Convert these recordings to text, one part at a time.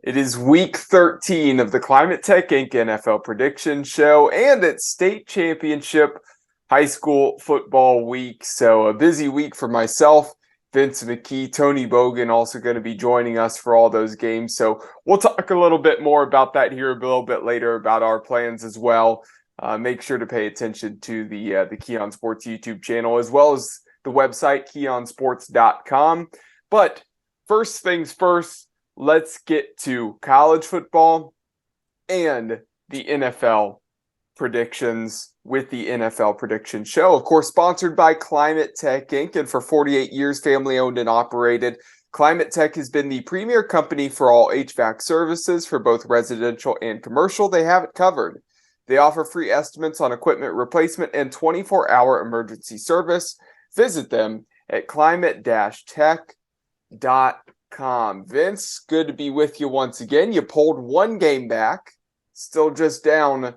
It is week 13 of the Climate Tech Inc. NFL Prediction Show, and it's state championship high school football week. So a busy week for myself, Vince McKee, Tony Bogan also going to be joining us for all those games. So we'll talk a little bit more about that here a little bit later about our plans as well. Make sure to pay attention to the Keon Sports YouTube channel as well as the website keonsports.com. But first things first, let's get to college football and the NFL predictions with the NFL Prediction Show. Of course, sponsored by Climate Tech Inc. And for 48 years, family owned and operated, Climate Tech has been the premier company for all HVAC services for both residential and commercial. They have it covered. They offer free estimates on equipment replacement and 24-hour emergency service. Visit them at climate-tech.com. Vince, good to be with you once again. You pulled one game back, still just down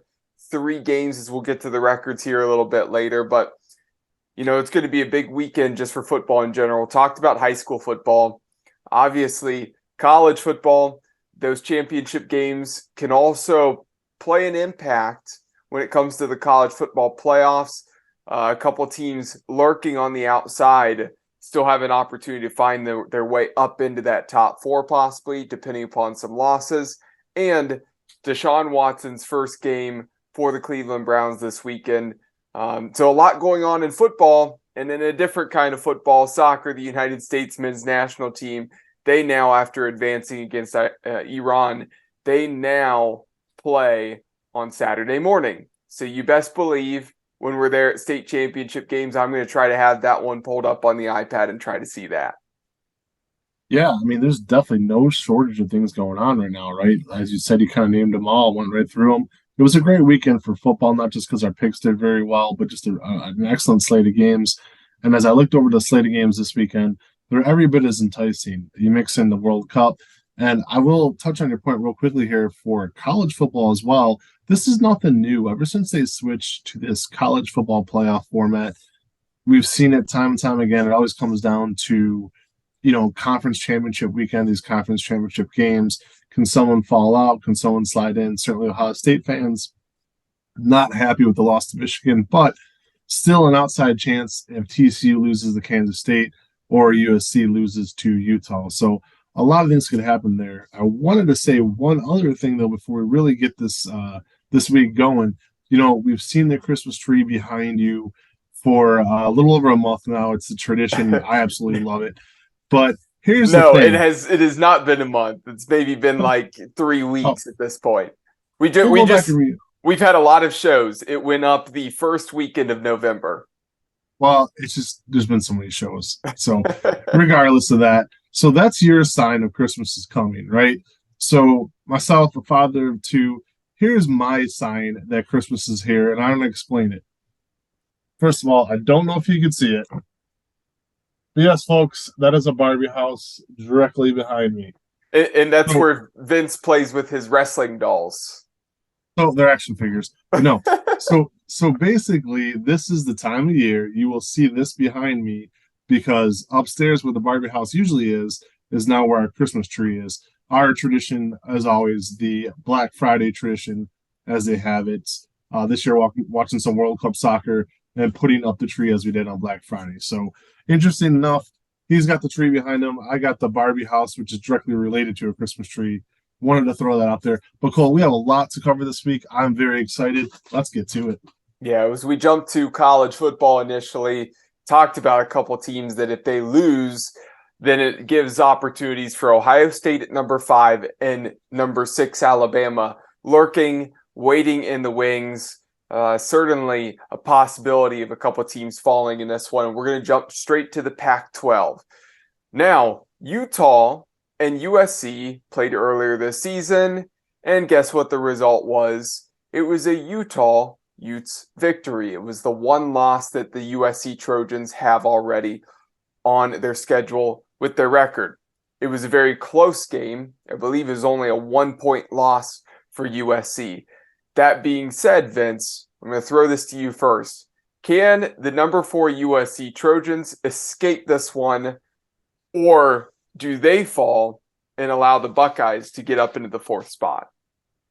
3 games as we'll get to the records here a little bit later. But, you know, it's going to be a big weekend just for football in general. Talked about high school football. Obviously, college football, those championship games can also play an impact when it comes to the college football playoffs. A couple teams lurking on the outside still have an opportunity to find their way up into that top 4 possibly, depending upon some losses. And Deshaun Watson's first game for the Cleveland Browns this weekend. So a lot going on in football, and in a different kind of football, soccer, the United States men's national team, they now, after advancing against Iran, they now play on Saturday morning. So you best believe when we're there at state championship games, I'm going to try to have that one pulled up on the iPad and try to see that. Yeah, I mean, there's definitely no shortage of things going on right now, right? As you said, you kind of named them all, went right through them. It was a great weekend for football, not just because our picks did very well, but just an excellent slate of games. And as I looked over the slate of games this weekend, they're every bit as enticing. You mix in the World Cup, and I will touch on your point real quickly here for college football as well. This is nothing new. Ever since they switched to this college football playoff format, we've seen it time and time again. It always comes down to conference championship weekend, these conference championship games. Can someone fall out? Can someone slide in? Certainly Ohio State fans not happy with the loss to Michigan, but still an outside chance if TCU loses to Kansas State or USC loses to Utah. So a lot of things could happen there. I wanted to say one other thing, though, before we really get this week going. We've seen the Christmas tree behind you for a little over a month now. It's a tradition. I absolutely love it. But here's the thing. It has not been a month. It's maybe been like 3 weeks at this point. We've had a lot of shows. It went up the first weekend of November. Well, it's just there's been so many shows. So regardless of that, so that's your sign of Christmas is coming, right? So myself, a father of 2, here's my sign that Christmas is here, and I'm going to explain it. First of all, I don't know if you can see it. But yes, folks, that is a Barbie house directly behind me. And that's where Vince plays with his wrestling dolls. So they're action figures. No. So basically, this is the time of year you will see this behind me, because upstairs where the Barbie house usually is now where our Christmas tree is. Our tradition, as always, the Black Friday tradition, as they have it. This year, watching some World Cup soccer and putting up the tree as we did on Black Friday. So interesting enough, he's got the tree behind him. I got the Barbie house, which is directly related to a Christmas tree. Wanted to throw that out there. But Cole, we have a lot to cover this week. I'm very excited. Let's get to it. Yeah, as we jumped to college football initially, talked about a couple teams that if they lose, then it gives opportunities for Ohio State at number 5 and number 6 Alabama lurking, waiting in the wings. Certainly a possibility of a couple of teams falling in this one. We're going to jump straight to the Pac-12. Now, Utah and USC played earlier this season, and guess what the result was? It was a Utes victory. It was the one loss that the USC Trojans have already on their schedule with their record. It was a very close game. I believe it was only a 1-point loss for USC. That being said, Vince, I'm going to throw this to you first. Can the number 4 USC Trojans escape this one, or do they fall and allow the Buckeyes to get up into the 4th spot.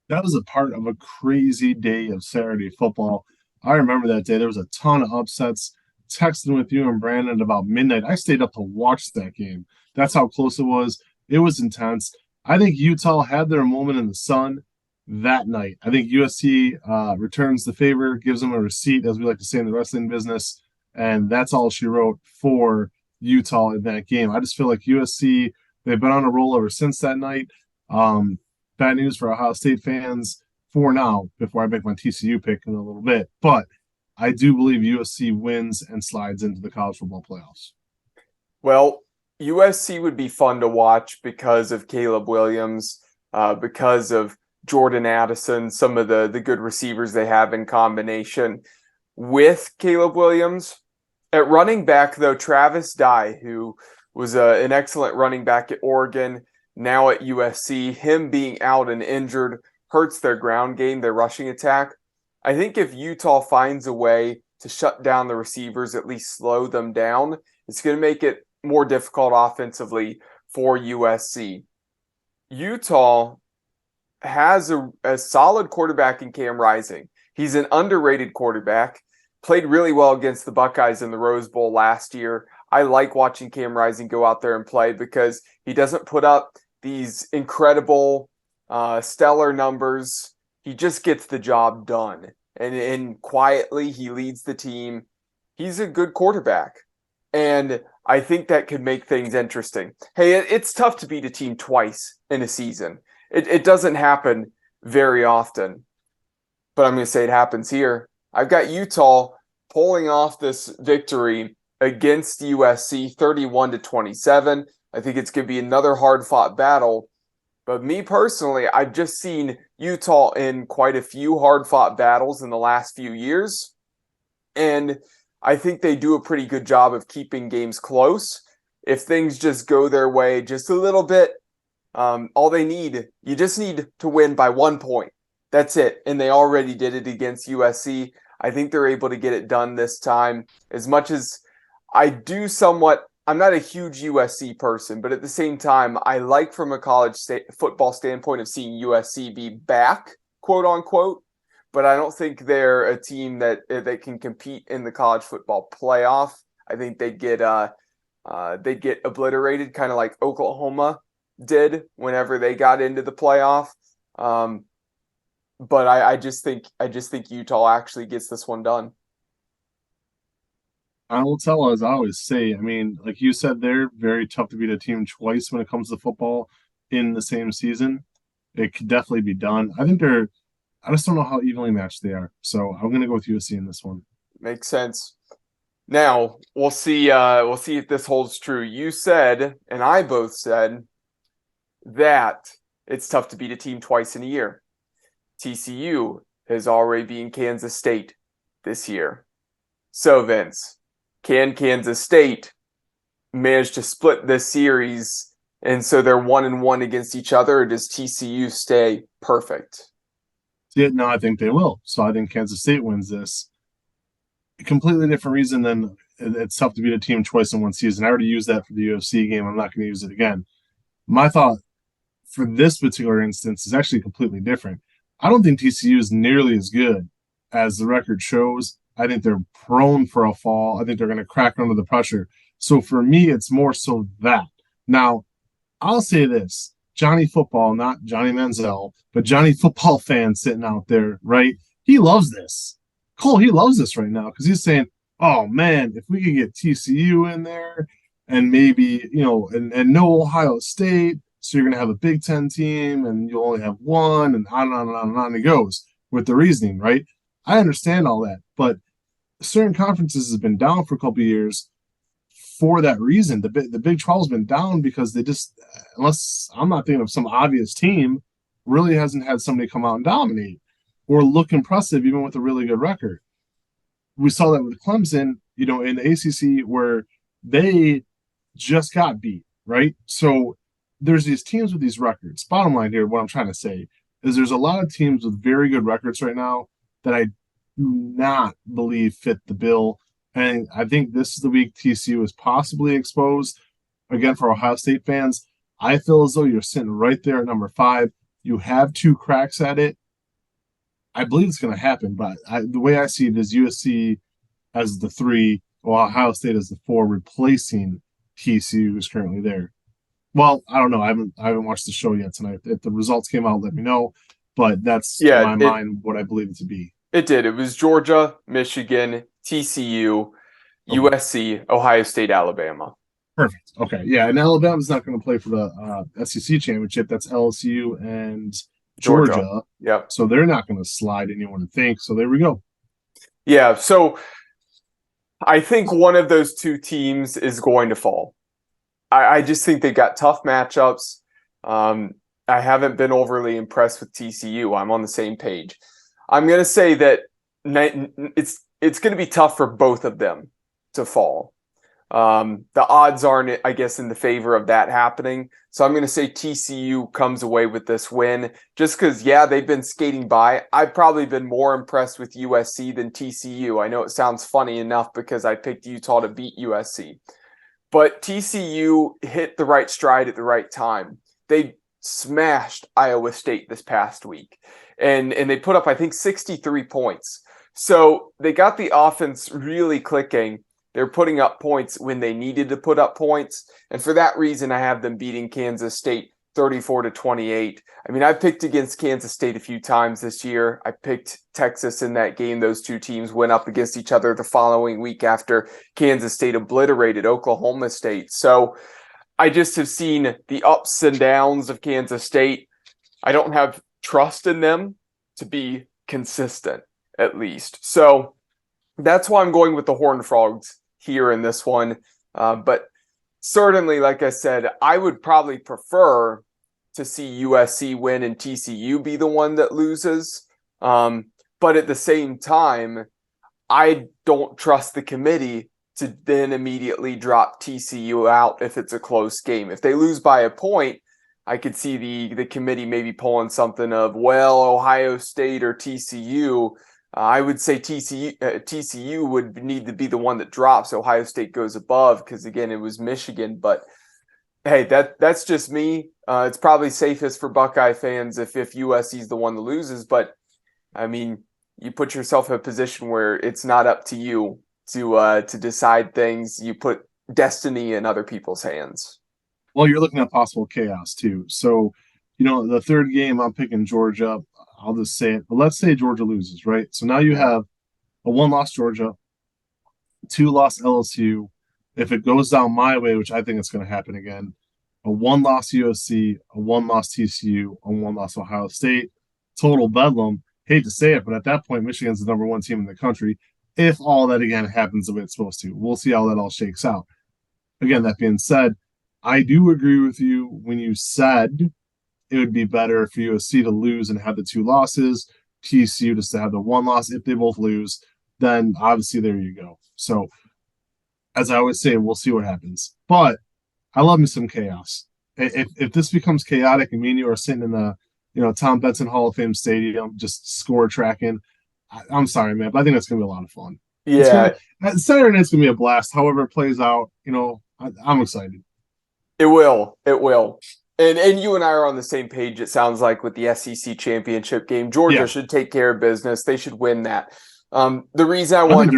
That was a part of a crazy day of Saturday football. I remember that day. There was a ton of upsets. Texting with you and Brandon at about midnight. I stayed up to watch that game. That's how close it was. It was intense. I think Utah had their moment in the sun that night. I think USC returns the favor, gives them a receipt, as we like to say in the wrestling business, and that's all she wrote for Utah in that game. I just feel like USC, they've been on a roll ever since that night. Bad news for Ohio State fans for now, before I make my TCU pick in a little bit. But I do believe USC wins and slides into the college football playoffs. Well, USC would be fun to watch because of Caleb Williams, because of Jordan Addison, some of the good receivers they have in combination with Caleb Williams. At running back, though, Travis Dye, who was an excellent running back at Oregon, now at USC, him being out and injured hurts their ground game, their rushing attack. I think if Utah finds a way to shut down the receivers, at least slow them down, it's going to make it more difficult offensively for USC. Utah has a solid quarterback in Cam Rising. He's an underrated quarterback, played really well against the Buckeyes in the Rose Bowl last year. I like watching Cam Rising go out there and play because he doesn't put up these incredible, stellar numbers. He just gets the job done. And quietly, he leads the team. He's a good quarterback. And I think that could make things interesting. Hey, it's tough to beat a team twice in a season. It doesn't happen very often. But I'm going to say it happens here. I've got Utah pulling off this victory against USC 31-27. I think it's going to be another hard-fought battle. But me personally, I've just seen Utah in quite a few hard-fought battles in the last few years. And I think they do a pretty good job of keeping games close. If things just go their way just a little bit, you just need to win by 1 point. That's it. And they already did it against USC. I think they're able to get it done this time. As much as I'm not a huge USC person, but at the same time, I like from a college football standpoint of seeing USC be back, quote unquote. But I don't think they're a team that can compete in the college football playoff. I think they get obliterated, kind of like Oklahoma did whenever they got into the playoff. But I just think Utah actually gets this one done. I will tell, as I always say, I mean, like you said, they're very tough to beat a team twice when it comes to football in the same season. It could definitely be done. I just don't know how evenly matched they are. So I'm going to go with USC in this one. Makes sense. Now, we'll see if this holds true. You said, and I both said, that it's tough to beat a team twice in a year. TCU has already beaten Kansas State this year. So, Vince, can Kansas State manage to split this series and so they're 1-1 against each other, or does TCU stay perfect? Yeah, no, I think they will. So I think Kansas State wins this. A completely different reason than it's tough to beat a team twice in one season. I already used that for the UFC game. I'm not going to use it again. My thought for this particular instance is actually completely different. I don't think TCU is nearly as good as the record shows. I think they're prone for a fall. I think they're going to crack under the pressure. So for me, it's more so that. Now, I'll say this. Johnny Football, not Johnny Manziel, but Johnny Football fan sitting out there, right? He loves this. Cole, he loves this right now because he's saying, oh, man, if we could get TCU in there and maybe, and no Ohio State, so you're going to have a Big Ten team and you'll only have one, and on and on and on and on it goes with the reasoning, right? I understand all that, but certain conferences have been down for a couple of years for that reason. The Big 12 has been down because they just, unless I'm not thinking of some obvious team, really hasn't had somebody come out and dominate or look impressive even with a really good record. We saw that with Clemson, in the ACC where they just got beat, right? So there's these teams with these records. Bottom line here, what I'm trying to say is there's a lot of teams with very good records right now that I do not believe fit the bill. And I think this is the week TCU is possibly exposed. Again, for Ohio State fans, I feel as though you're sitting right there at number 5. You have 2 cracks at it. I believe it's going to happen, but the way I see it is USC as the 3, while Ohio State as the 4, replacing TCU, who's currently there. Well, I don't know. I haven't watched the show yet tonight. If the results came out, let me know. But that's in my mind what I believe it to be. It did. It was Georgia, Michigan, TCU, USC, Ohio State, Alabama. Perfect. Okay. Yeah, and Alabama's not going to play for the SEC championship. That's LSU and Georgia. Yep. So they're not going to slide anyone to think. So there we go. Yeah. So I think one of those 2 teams is going to fall. I just think they got tough matchups. I haven't been overly impressed with TCU. I'm on the same page. I'm going to say that it's going to be tough for both of them to fall. The odds aren't, I guess, in the favor of that happening. So I'm going to say TCU comes away with this win just because, they've been skating by. I've probably been more impressed with USC than TCU. I know it sounds funny enough because I picked Utah to beat USC. But TCU hit the right stride at the right time. They smashed Iowa State this past week. And they put up, I think, 63 points. So they got the offense really clicking. They're putting up points when they needed to put up points. And for that reason, I have them beating Kansas State 34-28. I mean, I've picked against Kansas State a few times this year. I picked Texas in that game. Those 2 teams went up against each other the following week after Kansas State obliterated Oklahoma State. So I just have seen the ups and downs of Kansas State. I don't have trust in them to be consistent, at least. So that's why I'm going with the Horned Frogs here in this one. But certainly, like I said, I would probably prefer to see USC win and TCU be the one that loses. But at the same time, I don't trust the committee to then immediately drop TCU out if it's a close game. If they lose by a point, I could see the committee maybe pulling something of, Ohio State or TCU. I would say TCU would need to be the one that drops. Ohio State goes above because, again, it was Michigan. But, hey, that's just me. It's probably safest for Buckeye fans if USC is the one that loses. But, I mean, you put yourself in a position where it's not up to you to decide things. You put destiny in other people's hands. Well, you're looking at possible chaos, too. So, the third game, I'm picking Georgia. I'll just say it. But let's say Georgia loses, right? So now you have a 1-loss Georgia, 2-loss LSU. If it goes down my way, which I think it's going to happen again, a 1-loss USC, a 1-loss TCU, a 1-loss Ohio State. Total bedlam. Hate to say it, but at that point, Michigan's the number 1 team in the country. If all that, again, happens the way it's supposed to. We'll see how that all shakes out. Again, that being said, I do agree with you when you said it would be better for USC to lose and have the 2 losses, TCU just to have the 1 loss. If they both lose, then obviously there you go. So, as I always say, we'll see what happens. But I love me some chaos. If this becomes chaotic and me and you are sitting in the Tom Benson Hall of Fame Stadium just score tracking, I'm sorry, man, but I think that's going to be a lot of fun. Yeah. Saturday night's going to be a blast. However it plays out, I'm excited. It will. And you and I are on the same page, it sounds like, with the SEC championship game. Georgia should take care of business. They should win that. The reason I think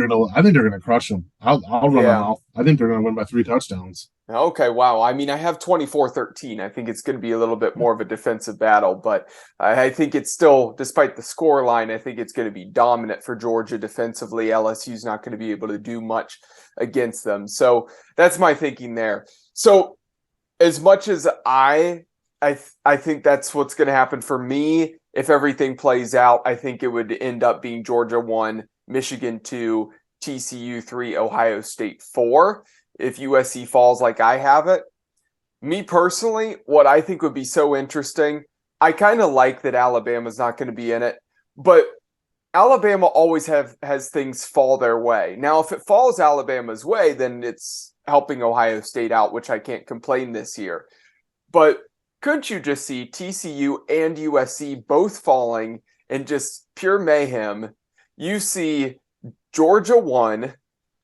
they're gonna crush them. I'll run them off. I think they're gonna win by 3 touchdowns. Okay, wow. I mean, I have 24-13. I think it's going to be a little bit more of a defensive battle, but I think it's still, despite the score line, I think it's going to be dominant for Georgia defensively. LSU's not going to be able to do much against them. So that's my thinking there. So as much as I think that's what's going to happen for me, if everything plays out, I think it would end up being Georgia 1, Michigan 2, TCU 3, Ohio State 4. If USC falls like I have it. Me personally, what I think would be so interesting, I kind of like that Alabama's not going to be in it, but Alabama always has things fall their way. Now, if it falls Alabama's way, then it's helping Ohio State out, which I can't complain this year. But couldn't you just see TCU and USC both falling in just pure mayhem? You see Georgia 1,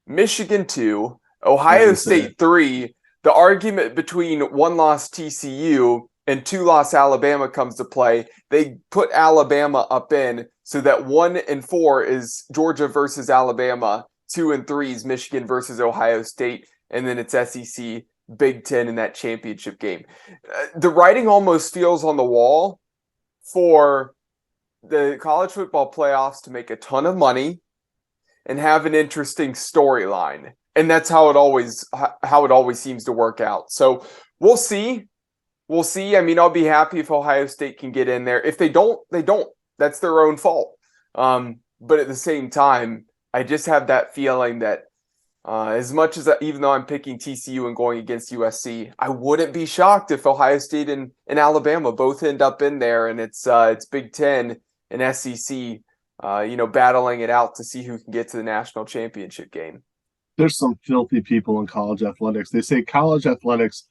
Michigan 2, Ohio State 3, the argument between one-loss TCU and two-loss Alabama comes to play. They put Alabama up in so that 1-4 is Georgia versus Alabama, 2 and 3 is Michigan versus Ohio State, and then it's SEC, Big Ten in that championship game. The writing almost feels on the wall for the college football playoffs to make a ton of money and have an interesting storyline. And that's how it always seems to work out. So we'll see. We'll see. I mean, I'll be happy if Ohio State can get in there. If they don't, they don't. That's their own fault. But at the same time, I just have that feeling that as much as even though I'm picking TCU and going against USC, I wouldn't be shocked if Ohio State and Alabama both end up in there, and it's Big Ten and SEC, battling it out to see who can get to the national championship game. There's some filthy people in college athletics. They say college athletics,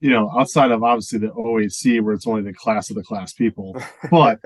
outside of obviously the OAC where it's only the class of the class people, but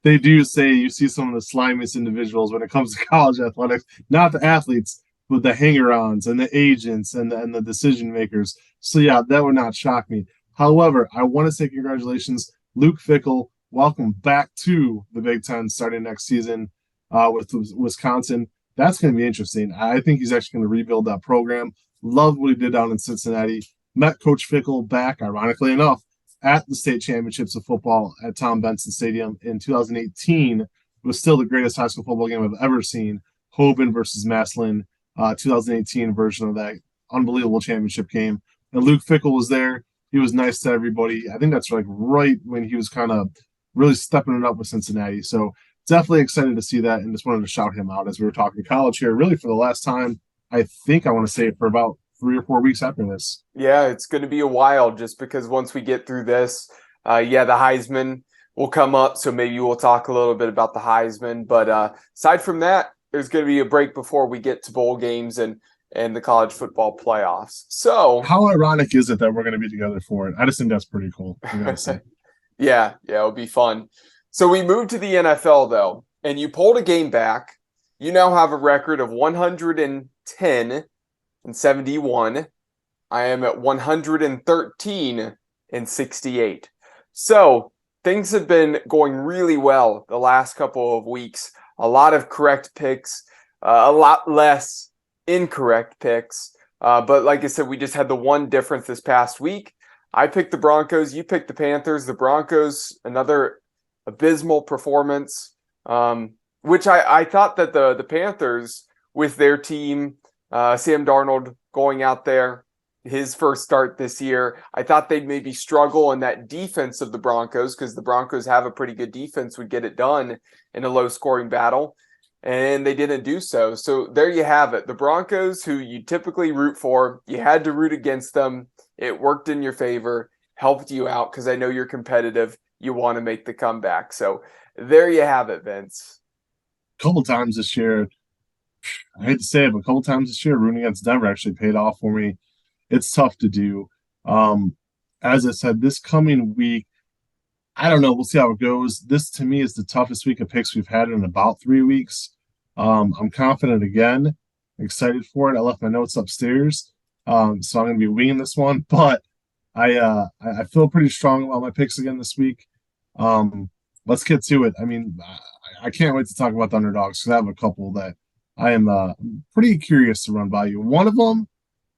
they do say you see some of the slimiest individuals when it comes to college athletics, not the athletes, but the hanger-ons and the agents and the decision makers. So yeah, that would not shock me. However, I want to say congratulations, Luke Fickell. Welcome back to the Big Ten starting next season with Wisconsin. That's going to be interesting. I think he's actually going to rebuild that program. Love what he did down in Cincinnati. Met Coach Fickell back, ironically enough, at the state championships of football at Tom Benson Stadium in 2018. It was still the greatest high school football game I've ever seen. Hoban versus Massillon, 2018 version of that unbelievable championship game. And Luke Fickell was there. He was nice to everybody. I think that's like right when he was kind of really stepping it up with Cincinnati. So definitely excited to see that, and just wanted to shout him out as we were talking college here, really for the last time. I think I want to say it for about 3 or 4 weeks after this. Yeah, it's going to be a while just because once we get through this, the Heisman will come up. So maybe we'll talk a little bit about the Heisman. But aside from that, there's going to be a break before we get to bowl games and the college football playoffs. So how ironic is it that we're going to be together for it? I just think that's pretty cool. I gotta say. Yeah, it'll be fun. So we moved to the NFL, though, and you pulled a game back. You now have a record of 110 and 71. I am at 113 and 68. So things have been going really well the last couple of weeks. A lot of correct picks, a lot less incorrect picks. But like I said, we just had the one difference this past week. I picked the Broncos. You picked the Panthers. The Broncos, another abysmal performance, which I thought that the Panthers with their team, Sam Darnold going out there, his first start this year, I thought they'd maybe struggle in that defense of the Broncos because the Broncos have a pretty good defense, would get it done in a low-scoring battle, and they didn't do so. So there you have it. The Broncos, who you typically root for, you had to root against them. It worked in your favor, helped you out because I know you're competitive. You want to make the comeback. So there you have it, Vince. A couple times this year, I hate to say it, but a couple times this year, rooting against Denver actually paid off for me. It's tough to do. As I said, this coming week, I don't know. We'll see how it goes. This, to me, is the toughest week of picks we've had in about 3 weeks. I'm confident again. Excited for it. I left my notes upstairs, so I'm going to be winging this one. But I feel pretty strong about my picks again this week. Let's get to it. I mean, I can't wait to talk about the underdogs because I have a couple that I am pretty curious to run by you. One of them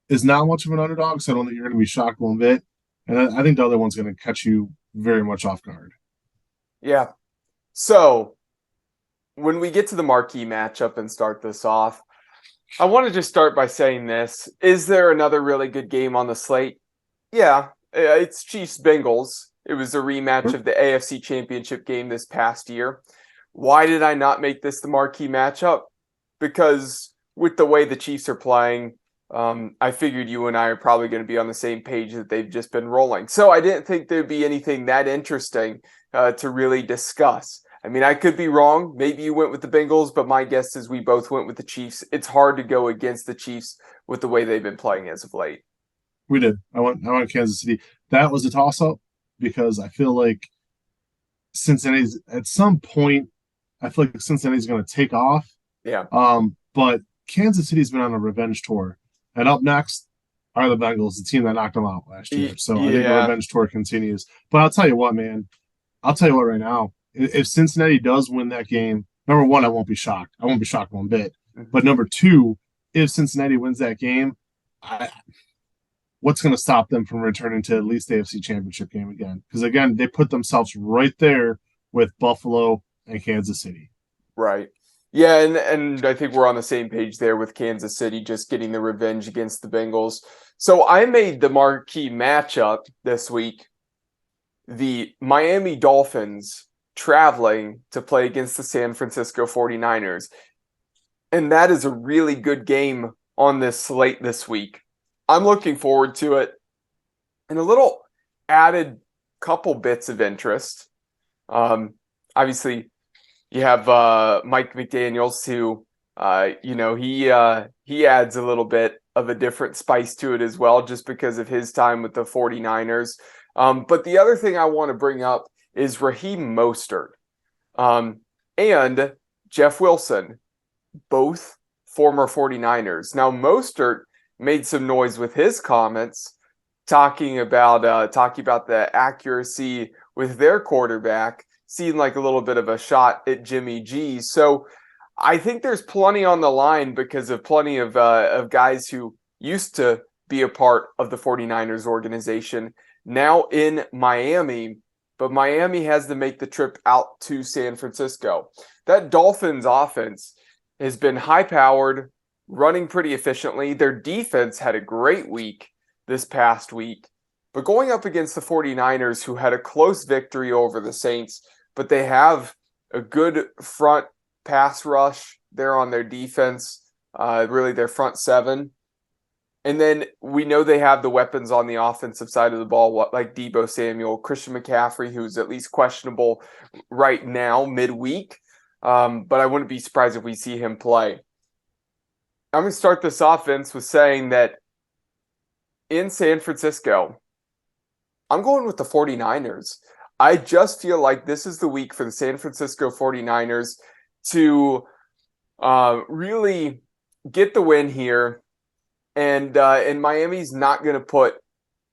is not much of an underdog, so I don't think you're going to be shocked one bit. And I think the other one's going to catch you very much off guard. Yeah. So when we get to the marquee matchup and start this off, I want to just start by saying this. Is there another really good game on the slate? Yeah, it's Chiefs-Bengals. It was a rematch of the AFC Championship game this past year. Why did I not make this the marquee matchup? Because with the way the Chiefs are playing, I figured you and I are probably going to be on the same page that they've just been rolling. So I didn't think there'd be anything that interesting to really discuss. I mean, I could be wrong. Maybe you went with the Bengals, but my guess is we both went with the Chiefs. It's hard to go against the Chiefs with the way they've been playing as of late. We did. I went Kansas City. That was a toss-up because I feel like Cincinnati's at some point, I feel like Cincinnati's going to take off. Yeah. But Kansas City's been on a revenge tour. And up next, are the Bengals, the team that knocked them out last year. So I think the Yeah. revenge tour continues. But I'll tell you what, man. I'll tell you what right now. If Cincinnati does win that game, number one, I won't be shocked. I won't be shocked one bit. But number two, if Cincinnati wins that game, what's going to stop them from returning to at least the AFC Championship game again? Because again, they put themselves right there with Buffalo and Kansas City. Right. Yeah, and I think we're on the same page there with Kansas City just getting the revenge against the Bengals. So I made the marquee matchup this week, the Miami Dolphins traveling to play against the San Francisco 49ers. And that is a really good game on this slate this week. I'm looking forward to it. And a little added couple bits of interest. Obviously, you have Mike McDaniels, who he adds a little bit of a different spice to it as well, just because of his time with the 49ers. But the other thing I want to bring up is Raheem Mostert and Jeff Wilson, both former 49ers. Now, Mostert made some noise with his comments talking about the accuracy with their quarterback, seemed like a little bit of a shot at Jimmy G. So I think there's plenty on the line because of plenty of guys who used to be a part of the 49ers organization now in Miami, but Miami has to make the trip out to San Francisco. That Dolphins offense has been high-powered, running pretty efficiently. Their defense had a great week this past week, but going up against the 49ers, who had a close victory over the Saints, but they have a good front pass rush there on their defense, really their front seven. And then we know they have the weapons on the offensive side of the ball, like Deebo Samuel, Christian McCaffrey, who's at least questionable right now, midweek. But I wouldn't be surprised if we see him play. I'm going to start this offense with saying that in San Francisco, I'm going with the 49ers. I just feel like this is the week for the San Francisco 49ers to really get the win here. And Miami's not going to put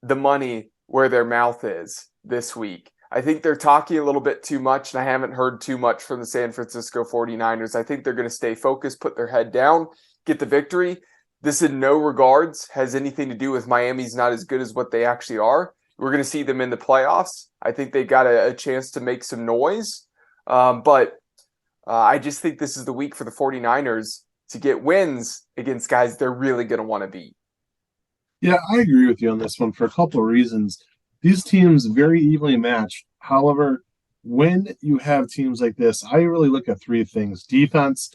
the money where their mouth is this week. I think they're talking a little bit too much, and I haven't heard too much from the San Francisco 49ers. I think they're going to stay focused, put their head down, get the victory. This in no regards has anything to do with Miami's not as good as what they actually are. We're going to see them in the playoffs. I think they got a chance to make some noise. But I just think this is the week for the 49ers to get wins against guys they're really going to want to beat. Yeah, I agree with you on this one for a couple of reasons. These teams very evenly matched. However, when you have teams like this, I really look at three things: defense,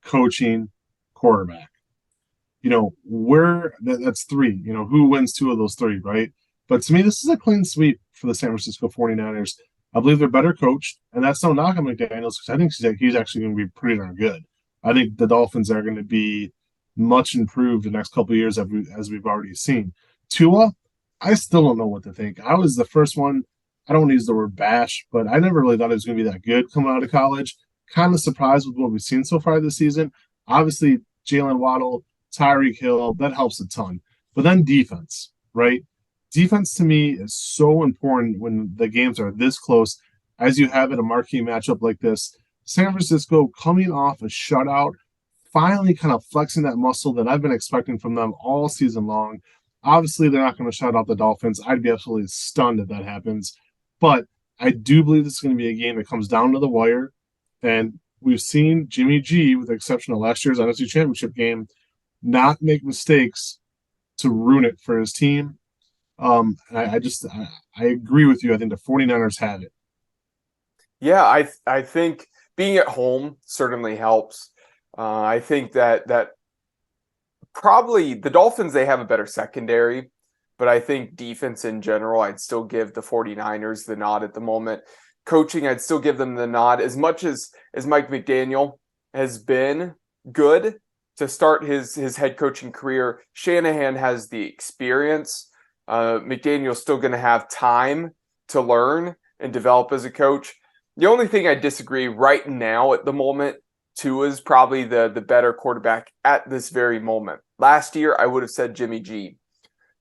coaching, quarterback. That's three. Who wins two of those three, right? But to me, this is a clean sweep for the San Francisco 49ers. I believe they're better coached, and that's no knock on McDaniels because I think he's actually going to be pretty darn good. I think the Dolphins are going to be much improved the next couple of years as we've already seen. Tua, I still don't know what to think. I was the first one. I don't want to use the word bash, but I never really thought it was going to be that good coming out of college. Kind of surprised with what we've seen so far this season. Obviously, Jalen Waddle, Tyreek Hill, that helps a ton. But then defense, right? Defense to me is so important when the games are this close, as you have in a marquee matchup like this. San Francisco coming off a shutout, finally kind of flexing that muscle that I've been expecting from them all season long. Obviously, they're not going to shut out the Dolphins. I'd be absolutely stunned if that happens. But I do believe this is going to be a game that comes down to the wire. And we've seen Jimmy G, with the exception of last year's NFC Championship game, not make mistakes to ruin it for his team. I agree with you. I think the 49ers have it. Yeah, I think being at home certainly helps. I think that probably the Dolphins, they have a better secondary, but I think defense in general, I'd still give the 49ers the nod at the moment. Coaching, I'd still give them the nod. As much as Mike McDaniel has been good to start his head coaching career, Shanahan has the experience. McDaniel's still going to have time to learn and develop as a coach. The only thing I disagree right now at the moment, Tua is probably the better quarterback at this very moment. Last year, I would have said Jimmy G.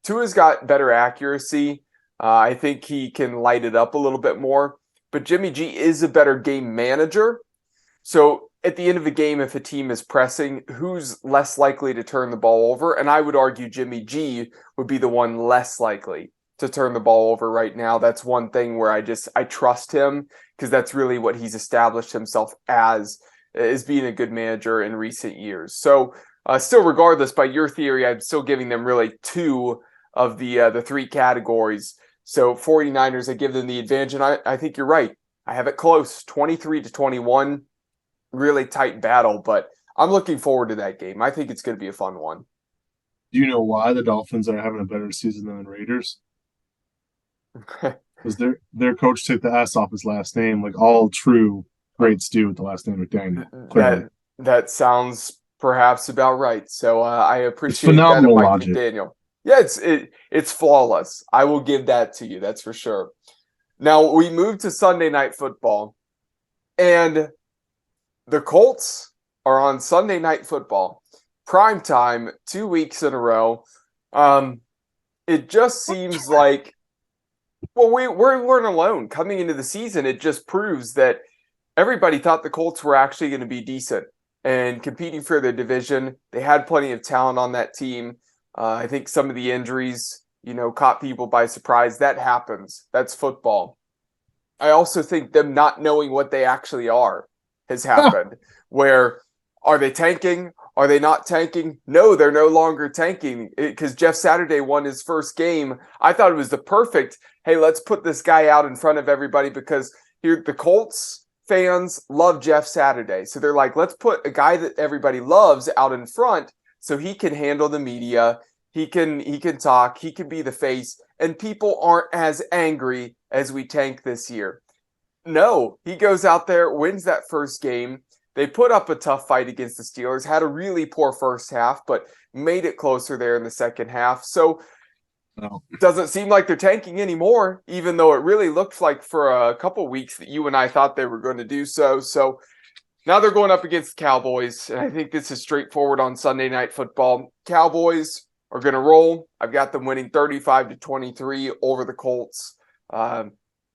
Tua's got better accuracy. I think he can light it up a little bit more. But Jimmy G is a better game manager. So at the end of the game, if a team is pressing, who's less likely to turn the ball over? And I would argue Jimmy G would be the one less likely to turn the ball over right now. That's one thing where I trust him, because that's really what he's established himself as being a good manager in recent years. So still, regardless, by your theory, I'm still giving them really two of the three categories. So 49ers, I give them the advantage, and I think you're right. I have it close, 23-21, really tight battle, but I'm looking forward to that game. I think it's going to be a fun one. Do you know why the Dolphins are having a better season than the Raiders? Because their coach took the S off his last name, like all true greats do with the last name McDaniel. That sounds perhaps about right. So I It's appreciate that of phenomenal Mike logic. McDaniel. Yeah, it's flawless. I will give that to you. That's for sure. Now we move to Sunday Night Football, and the Colts are on Sunday Night Football, prime time, 2 weeks in a row. It just seems like, well, we weren't alone coming into the season. It just proves that everybody thought the Colts were actually going to be decent and competing for their division. They had plenty of talent on that team. I think some of the injuries, caught people by surprise. That happens. That's football. I also think them not knowing what they actually are has happened. Where, are they tanking? Are they not tanking? No, they're no longer tanking, because Jeff Saturday won his first game. I thought it was the perfect, hey, let's put this guy out in front of everybody, because here the Colts fans love Jeff Saturday. So they're like, let's put a guy that everybody loves out in front so he can handle the media. He can talk. He can be the face. And people aren't as angry as we tank this year. No, he goes out there, wins that first game. They put up a tough fight against the Steelers, had a really poor first half, but made it closer there in the second half. So it doesn't seem like they're tanking anymore, even though it really looked like for a couple weeks that you and I thought they were going to do so. So now they're going up against the Cowboys, and I think this is straightforward on Sunday Night Football. Cowboys are going to roll. I've got them winning 35-23 over the Colts.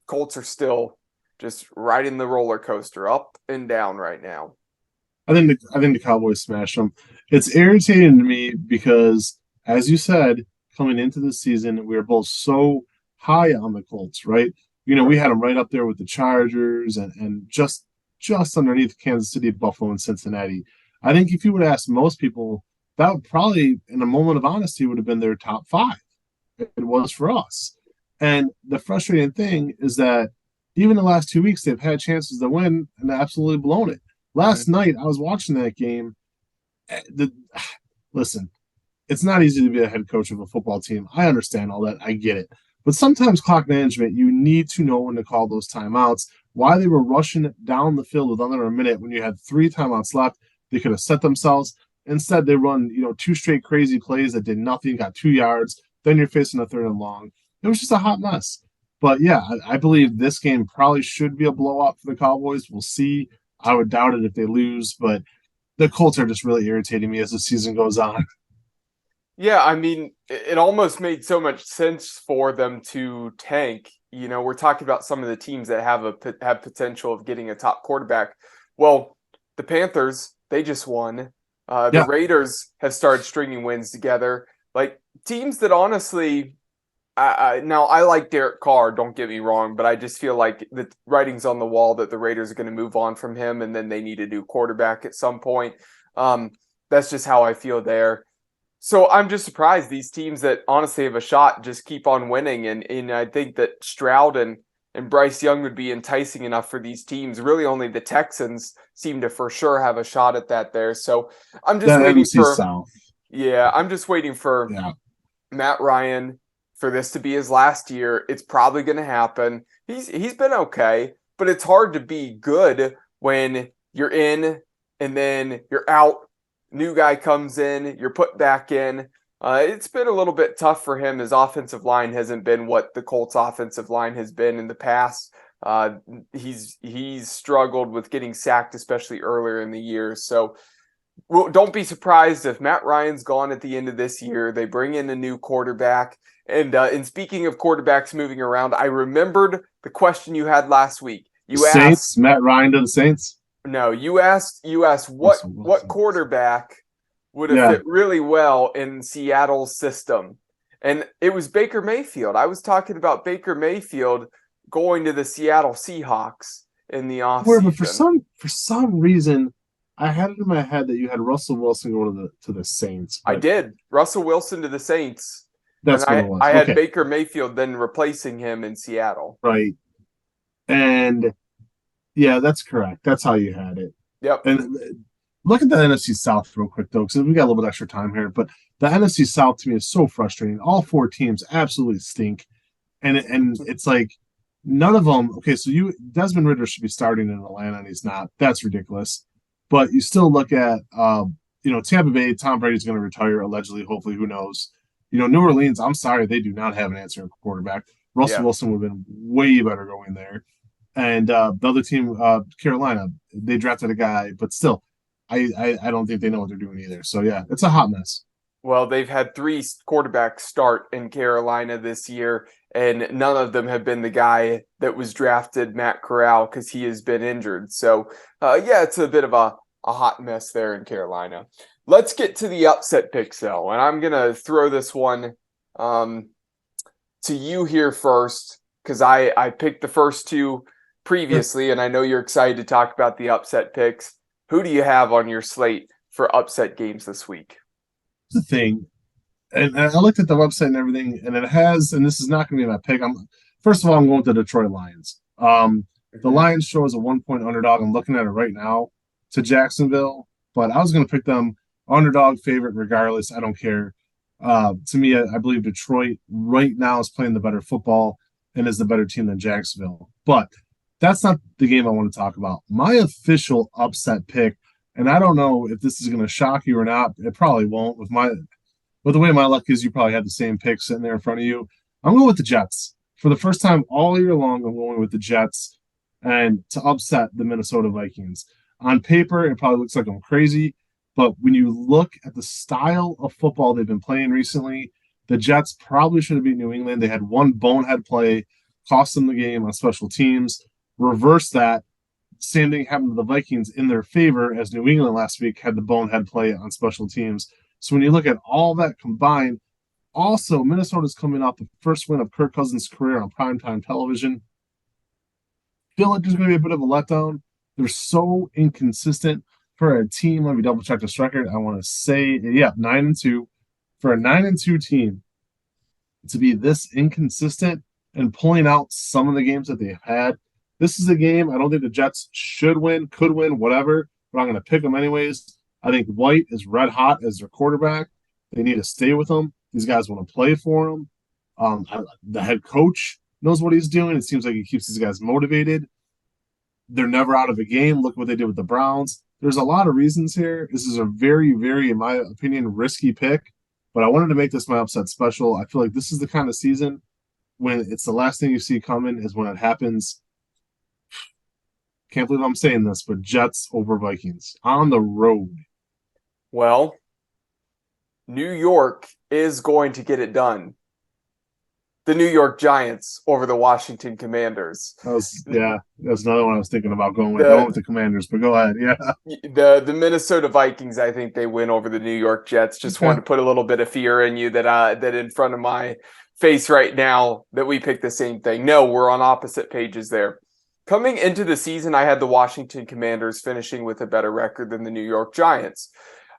Colts are still just riding the roller coaster up and down right now. I think the Cowboys smashed them. It's irritating to me because, as you said, coming into the season, we were both so high on the Colts, right? We had them right up there with the Chargers and just underneath Kansas City, Buffalo, and Cincinnati. I think if you would ask most people, that would probably, in a moment of honesty, would have been their top five. It was for us. And the frustrating thing is that even the last 2 weeks, they've had chances to win and absolutely blown it. Last night, I was watching that game. Listen, it's not easy to be a head coach of a football team. I understand all that. I get it. But sometimes clock management, you need to know when to call those timeouts. Why they were rushing down the field with under a minute when you had 3 timeouts left, they could have set themselves. Instead, they run 2 straight crazy plays that did nothing, got 2 yards. Then you're facing a 3rd and long. It was just a hot mess. But yeah, I believe this game probably should be a blowout for the Cowboys. We'll see. I would doubt it if they lose, but the Colts are just really irritating me as the season goes on. Yeah, I mean, it almost made so much sense for them to tank. We're talking about some of the teams that have potential of getting a top quarterback. Well, the Panthers, they just won. The Raiders have started stringing wins together. Like, teams that honestly, now I like Derek Carr, don't get me wrong, but I just feel like the writing's on the wall that the Raiders are going to move on from him, and then they need a new quarterback at some point. That's just how I feel there. So I'm just surprised these teams that honestly have a shot just keep on winning. And I think that Stroud and Bryce Young would be enticing enough for these teams. Really only the Texans seem to for sure have a shot at that there. So I'm just waiting for South. Yeah, I'm just waiting for Matt Ryan for this to be his last year. It's probably going to happen. He's been okay, but it's hard to be good when you're in and then you're out. New guy comes in, you're put back in. It's been a little bit tough for him. His offensive line hasn't been what the Colts offensive line has been in the past. He's struggled with getting sacked, especially earlier in the year. So Well, don't be surprised if Matt Ryan's gone at the end of this year. They bring in a new quarterback. And speaking of quarterbacks moving around, I remembered the question you had last week. The You Saints, asked, Matt Ryan to the Saints. no, you asked Russell what Wilson. quarterback would have Yeah, fit really well in Seattle's system. And it was Baker Mayfield. I was talking about Baker Mayfield going to the Seattle Seahawks in the but for offseason. some reason, I had it in my head that you had Russell Wilson go to the Saints, I but did. Russell Wilson to the Saints. And that's what it was. I had Okay, Baker Mayfield then replacing him in Seattle. right. And yeah, that's correct. That's how you had it. Yep. And look at the NFC South real quick, though, because we got a little bit extra time here. But the NFC South to me is so frustrating. All four teams absolutely stink, and it's like none of them. Okay, so Desmond Ridder should be starting in Atlanta, and he's not. That's ridiculous. But you still look at Tampa Bay. Tom Brady's going to retire allegedly. Hopefully, who knows? New Orleans. I'm sorry, they do not have an answering quarterback. Russell Yeah. Wilson would have been way better going there. And the other team, Carolina, they drafted a guy, but still, I don't think they know what they're doing either. So yeah, it's a hot mess. Well, they've had 3 quarterbacks start in Carolina this year, and none of them have been the guy that was drafted, Matt Corral, because he has been injured. So, yeah, it's a bit of a hot mess there in Carolina. Let's get to the upset picks, though, and I'm going to throw this one to you here first, because I picked the first 2 previously, and I know you're excited to talk about the upset picks. Who do you have on your slate for upset games this week? The thing, and I looked at the website and everything, and it has, and this is not going to be my pick. First of all, I'm going with the Detroit Lions. The Lions show as a 1-point underdog. I'm looking at it right now to Jacksonville, but I was going to pick them underdog favorite regardless. I don't care. To me, I believe Detroit right now is playing the better football and is the better team than Jacksonville. But that's not the game I want to talk about. My official upset pick, and I don't know if this is going to shock you or not. It probably won't. With the way my luck is, you probably have the same pick sitting there in front of you. I'm going with the Jets. For the first time all year long, I'm going with the Jets and to upset the Minnesota Vikings. On paper, it probably looks like I'm crazy, but when you look at the style of football they've been playing recently, the Jets probably should have beat New England. They had one bonehead play, cost them the game on special teams. Reverse that. Same thing happened to the Vikings in their favor, as New England last week had the bonehead play on special teams. So when you look at all that combined, also Minnesota's coming off the first win of Kirk Cousins' career on primetime television. Feel like there's going to be a bit of a letdown. They're so inconsistent for a team. Let me double check this record. I want to say, 9-2. For a 9-2 team to be this inconsistent and pulling out some of the games that they've had, this is a game I don't think the Jets should win, could win, whatever, but I'm going to pick them anyways. I think White is red hot as their quarterback. They need to stay with him. These guys want to play for him. The head coach knows what he's doing. It seems like he keeps these guys motivated. They're never out of a game. Look what they did with the Browns. There's a lot of reasons here. This is a very, very, in my opinion, risky pick, but I wanted to make this my upset special. I feel like this is the kind of season when it's the last thing you see coming is when it happens. Can't believe I'm saying this, but Jets over Vikings on the road. Well, New York is going to get it done. The New York Giants over the Washington Commanders. That's another one I was thinking about going with the Commanders, but go ahead. Yeah. The Minnesota Vikings, I think they win over the New York Jets. Just wanted to put a little bit of fear in you that in front of my face right now that we picked the same thing. No, we're on opposite pages there. Coming into the season, I had the Washington Commanders finishing with a better record than the New York Giants.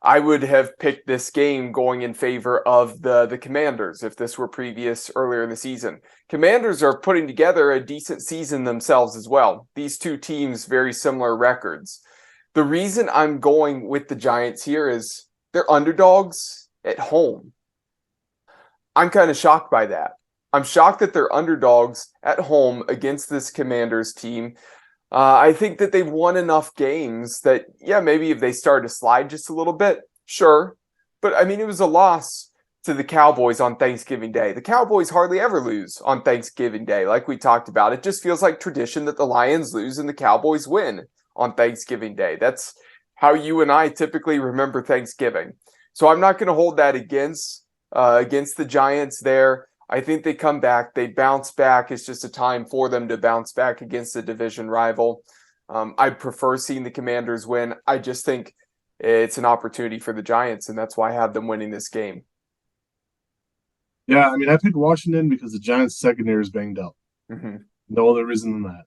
I would have picked this game going in favor of the Commanders if this were previous earlier in the season. Commanders are putting together a decent season themselves as well. These two teams, very similar records. The reason I'm going with the Giants here is they're underdogs at home. I'm kind of shocked by that. I'm shocked that they're underdogs at home against this Commanders team. I think that they've won enough games that, maybe if they start to slide just a little bit, sure. But, I mean, it was a loss to the Cowboys on Thanksgiving Day. The Cowboys hardly ever lose on Thanksgiving Day, like we talked about. It just feels like tradition that the Lions lose and the Cowboys win on Thanksgiving Day. That's how you and I typically remember Thanksgiving. So I'm not going to hold that against the Giants there. I think they come back, they bounce back. It's just a time for them to bounce back against a division rival. I prefer seeing the Commanders win. I just think it's an opportunity for the Giants, and that's why I have them winning this game. Yeah, I mean, I picked Washington because the Giants' secondary is banged up. Mm-hmm. No other reason than that.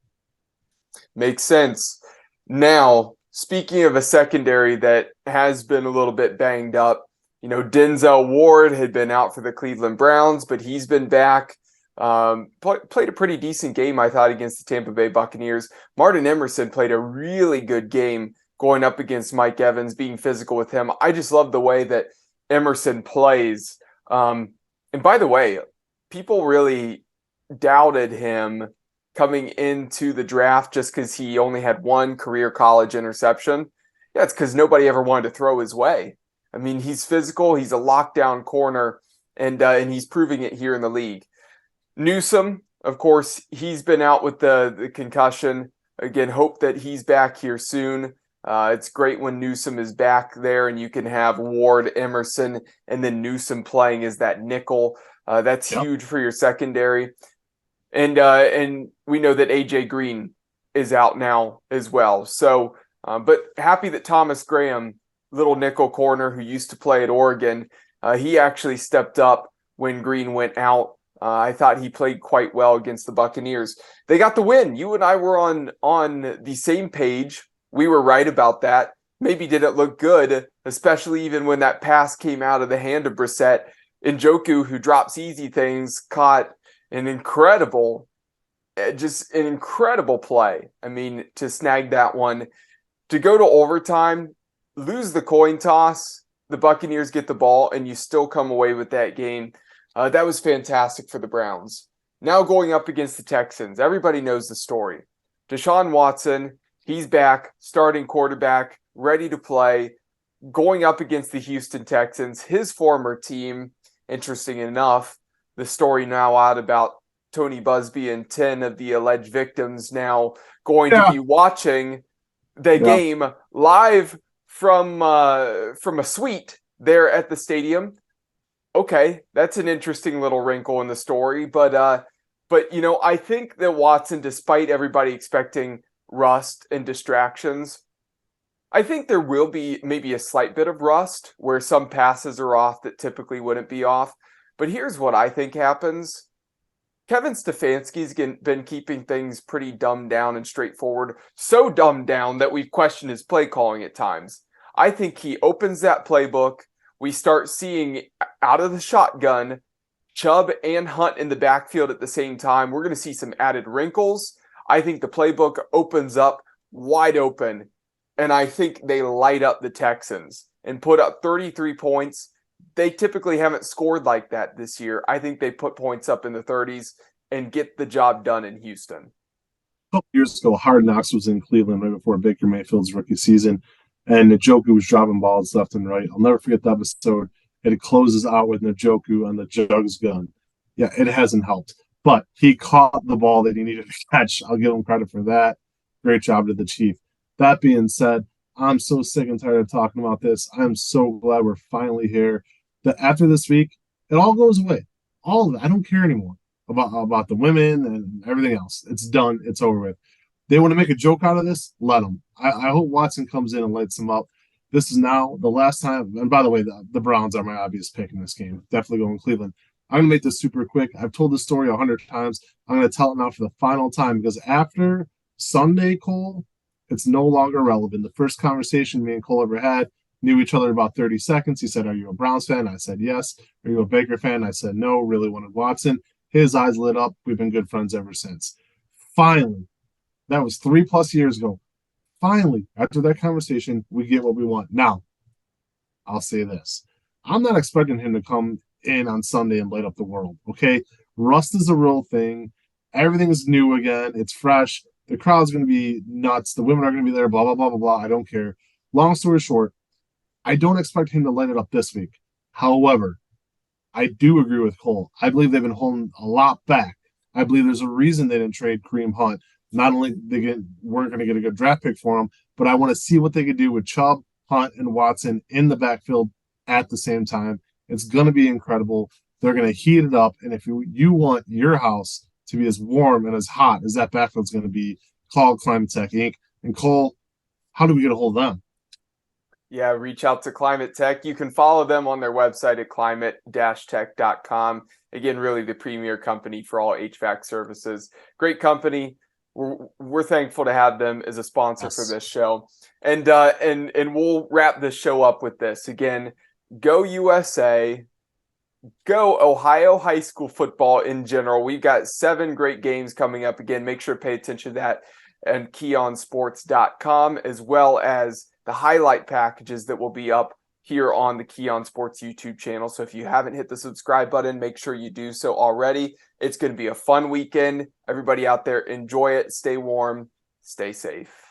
Makes sense. Now, speaking of a secondary that has been a little bit banged up, Denzel Ward had been out for the Cleveland Browns, but he's been back. Played a pretty decent game, I thought, against the Tampa Bay Buccaneers. Martin Emerson played a really good game going up against Mike Evans, being physical with him. I just love the way that Emerson plays. And by the way, people really doubted him coming into the draft just because he only had one career college interception. Yeah, it's because nobody ever wanted to throw his way. I mean, he's physical, he's a lockdown corner, and he's proving it here in the league. Newsome, of course, he's been out with the concussion. Again, hope that he's back here soon. It's great when Newsome is back there and you can have Ward, Emerson, and then Newsome playing as that nickel. That's huge for your secondary. And we know that AJ Green is out now as well. So, but happy that Thomas Graham, little nickel corner who used to play at Oregon, he actually stepped up when Green went out. I thought he played quite well against the Buccaneers. They got the win. You and I were on the same page. We were right about that. Maybe didn't look good, especially even when that pass came out of the hand of Brissett. Njoku, who drops easy things, caught an incredible play. I mean, to snag that one, to go to overtime, lose the coin toss, the Buccaneers get the ball, and you still come away with that game. That was fantastic for the Browns. Now going up against the Texans, everybody knows the story. Deshaun Watson, he's back, starting quarterback, ready to play, going up against the Houston Texans, his former team. Interesting enough, the story now out about Tony Busby and 10 of the alleged victims now going to be watching the game live from a suite there at the stadium. Okay, that's an interesting little wrinkle in the story, but I think that Watson, despite everybody expecting rust and distractions, I think there will be maybe a slight bit of rust where some passes are off that typically wouldn't be off. But here's what I think happens. Kevin Stefanski's been keeping things pretty dumbed down and straightforward, so dumbed down that we've questioned his play calling at times. I think he opens that playbook. We start seeing out of the shotgun Chubb and Hunt in the backfield at the same time. We're going to see some added wrinkles. I think the playbook opens up wide open, and I think they light up the Texans and put up 33 points. They typically haven't scored like that this year. I think they put points up in the 30s and get the job done in Houston. A couple years ago, Hard Knocks was in Cleveland right before Baker Mayfield's rookie season, and Njoku was dropping balls left and right. I'll never forget that episode. It closes out with Njoku on the Jugs gun. Yeah, it hasn't helped. But he caught the ball that he needed to catch. I'll give him credit for that. Great job to the Chief. That being said, I'm so sick and tired of talking about this. I'm so glad we're finally here. That after this week, it all goes away. All of it. I don't care anymore about the women and everything else. It's done. It's over with. They want to make a joke out of this? Let them. I hope Watson comes in and lights them up. This is now the last time. And by the way, the Browns are my obvious pick in this game. Definitely going Cleveland. I'm going to make this super quick. I've told this story 100 times. I'm going to tell it now for the final time because after Sunday, Cole, it's no longer relevant. The first conversation me and Cole ever had, knew each other about 30 seconds. He said, "Are you a Browns fan?" I said, "Yes." "Are you a Baker fan?" I said, "No." Really wanted Watson. His eyes lit up. We've been good friends ever since. Finally, that was 3+ years ago. Finally, after that conversation, we get what we want. Now, I'll say this. I'm not expecting him to come in on Sunday and light up the world, okay? Rust is a real thing. Everything is new again. It's fresh. The crowd's going to be nuts. The women are going to be there, blah, blah, blah, blah, blah. I don't care. Long story short, I don't expect him to light it up this week. However, I do agree with Cole. I believe they've been holding a lot back. I believe there's a reason they didn't trade Kareem Hunt. not only weren't going to get a good draft pick for him, but I want to see what they could do with Chubb, Hunt, and Watson in the backfield at the same time. It's going to be incredible. They're going to heat it up, and if you want your house to be as warm and as hot as that backfield's going to be, call Climate Tech Inc. And Cole, how do we get a hold of them? Yeah, reach out to Climate Tech. You can follow them on their website at climate-tech.com. Again, really the premier company for all HVAC services. Great company. We're thankful to have them as a sponsor for this show. And we'll wrap this show up with this. Again, go USA. Go Ohio high school football in general. We've got 7 great games coming up. Again, make sure to pay attention to that and KeyOnSports.com, as well as the highlight packages that will be up here on the Key On Sports YouTube channel. So if you haven't hit the subscribe button, make sure you do so already. It's going to be a fun weekend. Everybody out there, enjoy it. Stay warm. Stay safe.